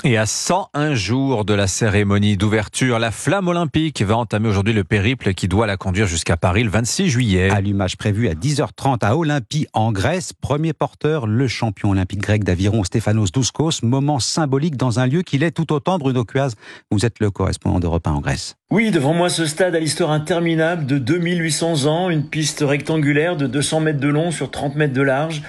Et à 101 jours de la cérémonie d'ouverture, la flamme olympique va entamer aujourd'hui le périple qui doit la conduire jusqu'à Paris le 26 juillet. Allumage prévu à 10h30 à Olympie en Grèce. Premier porteur, le champion olympique grec d'aviron Stéphanos Douskos. Moment symbolique dans un lieu qu'il est tout autant. Bruno Cuaz, vous êtes le correspondant d'Europe 1 en Grèce. Oui, devant moi ce stade à l'histoire interminable de 2800 ans, une piste rectangulaire de 200 mètres de long sur 30 mètres de large.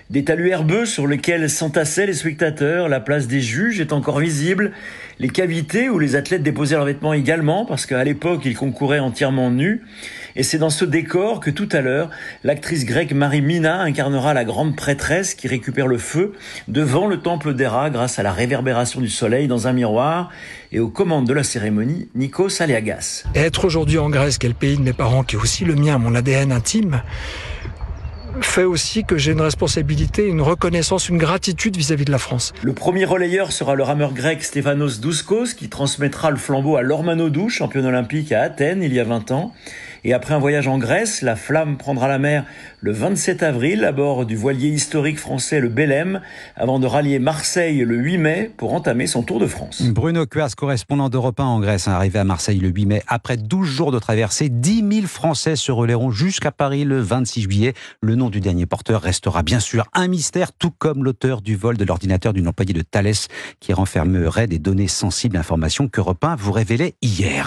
Des talus herbeux sur lesquels s'entassaient les spectateurs, la place des juges est encore visible, les cavités où les athlètes déposaient leurs vêtements également, parce qu'à l'époque ils concouraient entièrement nus. Et c'est dans ce décor que tout à l'heure, l'actrice grecque Marie Mina incarnera la grande prêtresse qui récupère le feu devant le temple d'Héra grâce à la réverbération du soleil dans un miroir. Et aux commandes de la cérémonie, Nikos Aliagas. Être aujourd'hui en Grèce, qui est le pays de mes parents, qui est aussi le mien, mon ADN intime, fait aussi que j'ai une responsabilité, une reconnaissance, une gratitude vis-à-vis de la France. Le premier relayeur sera le rameur grec Stéphanos Douskos qui transmettra le flambeau à Laure Manodou, championne olympique à Athènes il y a 20 ans. Et après un voyage en Grèce, la flamme prendra la mer le 27 avril à bord du voilier historique français le Belém avant de rallier Marseille le 8 mai pour entamer son Tour de France. Bruno Cuas, correspondant d'Europe 1 en Grèce, arrivé à Marseille le 8 mai. Après 12 jours de traversée, 10 000 Français se relayeront jusqu'à Paris le 26 juillet. Le nom du dernier porteur restera bien sûr un mystère, tout comme l'auteur du vol de l'ordinateur d'une employée de Thales qui renfermerait des données sensibles, informations qu'Europe 1 vous révélait hier.